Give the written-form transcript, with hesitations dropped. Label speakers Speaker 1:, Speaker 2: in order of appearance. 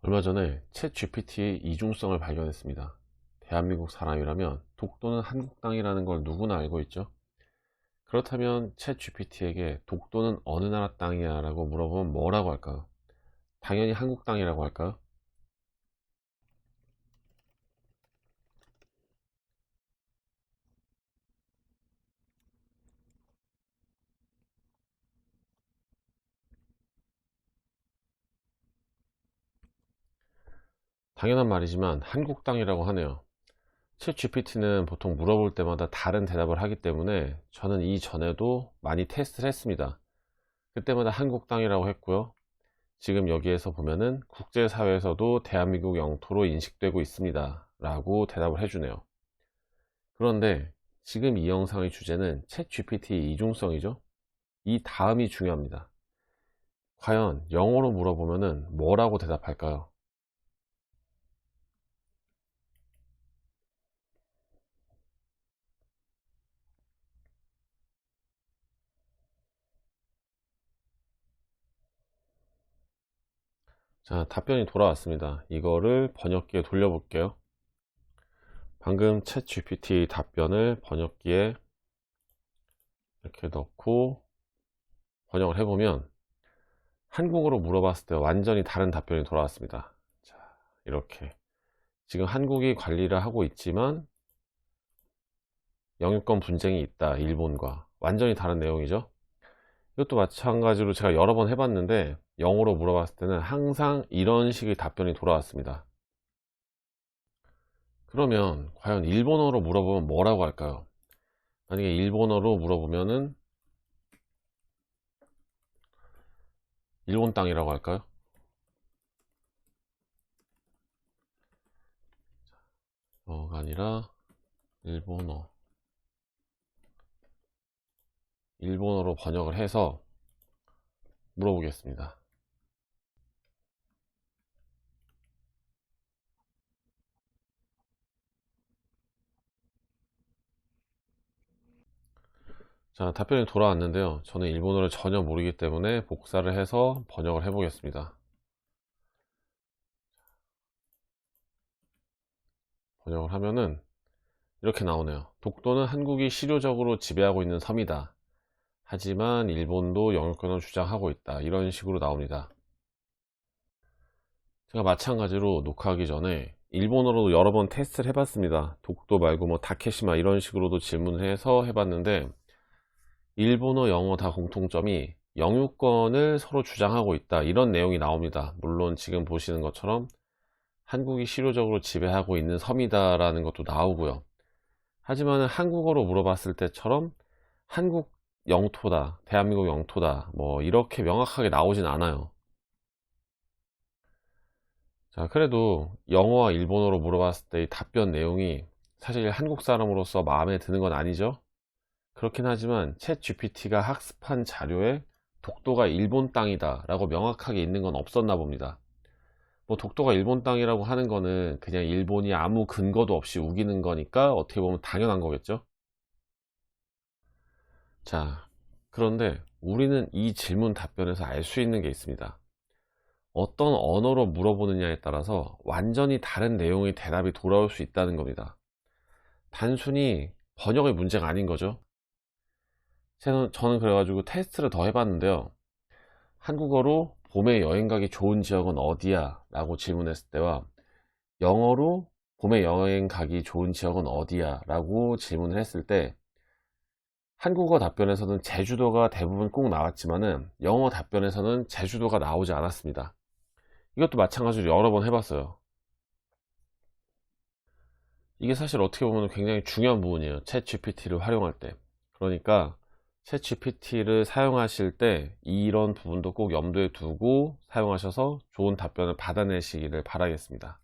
Speaker 1: 얼마 전에 챗 GPT의 이중성을 발견했습니다. 대한민국 사람이라면 독도는 한국 땅이라는 걸 누구나 알고 있죠. 그렇다면 챗 GPT에게 독도는 어느 나라 땅이야 라고 물어보면 뭐라고 할까요? 당연히 한국 땅이라고 할까요? 당연한 말이지만 한국 땅이라고 하네요. 챗 GPT는 보통 물어볼 때마다 다른 대답을 하기 때문에 저는 이전에도 많이 테스트를 했습니다. 그때마다 한국 땅이라고 했고요. 지금 여기에서 보면은 국제사회에서도 대한민국 영토로 인식되고 있습니다 라고 대답을 해주네요. 그런데 지금 이 영상의 주제는 챗 GPT의 이중성이죠. 이 다음이 중요합니다. 과연 영어로 물어보면은 뭐라고 대답할까요? 자, 답변이 돌아왔습니다. 이거를 번역기에 돌려볼게요. 방금 챗 GPT 답변을 번역기에 이렇게 넣고 번역을 해보면 한국어로 물어봤을 때 완전히 다른 답변이 돌아왔습니다. 자, 이렇게 지금 한국이 관리를 하고 있지만 영유권 분쟁이 있다, 일본과. 완전히 다른 내용이죠. 이것도 마찬가지로 제가 여러 번 해봤는데 영어로 물어봤을 때는 항상 이런 식의 답변이 돌아왔습니다. 그러면 과연 일본어로 물어보면 뭐라고 할까요? 만약에 일본어로 물어보면은 일본 땅이라고 할까요? 가 아니라 일본어로 번역을 해서 물어보겠습니다. 자, 답변이 돌아왔는데요. 저는 일본어를 전혀 모르기 때문에 복사를 해서 번역을 해 보겠습니다. 번역을 하면은 이렇게 나오네요. 독도는 한국이 실효적으로 지배하고 있는 섬이다. 하지만 일본도 영유권을 주장하고 있다. 이런 식으로 나옵니다. 제가 마찬가지로 녹화하기 전에 일본어로도 여러 번 테스트를 해봤습니다. 독도 말고 뭐 다케시마 이런 식으로도 질문을 해서 해봤는데 일본어, 영어 다 공통점이 영유권을 서로 주장하고 있다. 이런 내용이 나옵니다. 물론 지금 보시는 것처럼 한국이 실효적으로 지배하고 있는 섬이다 라는 것도 나오고요. 하지만 한국어로 물어봤을 때처럼 한국 영토다, 대한민국 영토다, 뭐 이렇게 명확하게 나오진 않아요. 자, 그래도 영어와 일본어로 물어봤을 때 이 답변 내용이 사실 한국 사람으로서 마음에 드는 건 아니죠. 그렇긴 하지만 챗 GPT가 학습한 자료에 독도가 일본 땅이다 라고 명확하게 있는 건 없었나 봅니다. 뭐 독도가 일본 땅이라고 하는 거는 그냥 일본이 아무 근거도 없이 우기는 거니까 어떻게 보면 당연한 거겠죠. 자, 그런데 우리는 이 질문 답변에서 알 수 있는 게 있습니다. 어떤 언어로 물어보느냐에 따라서 완전히 다른 내용의 대답이 돌아올 수 있다는 겁니다. 단순히 번역의 문제가 아닌 거죠. 저는 그래가지고 테스트를 더 해봤는데요. 한국어로 봄에 여행 가기 좋은 지역은 어디야? 라고 질문했을 때와 영어로 봄에 여행 가기 좋은 지역은 어디야? 라고 질문을 했을 때 한국어 답변에서는 제주도가 대부분 꼭 나왔지만은 영어 답변에서는 제주도가 나오지 않았습니다. 이것도 마찬가지로 여러 번 해봤어요. 이게 사실 어떻게 보면 굉장히 중요한 부분이에요. 챗 GPT를 활용할 때. 그러니까 챗 GPT를 사용하실 때 이런 부분도 꼭 염두에 두고 사용하셔서 좋은 답변을 받아내시기를 바라겠습니다.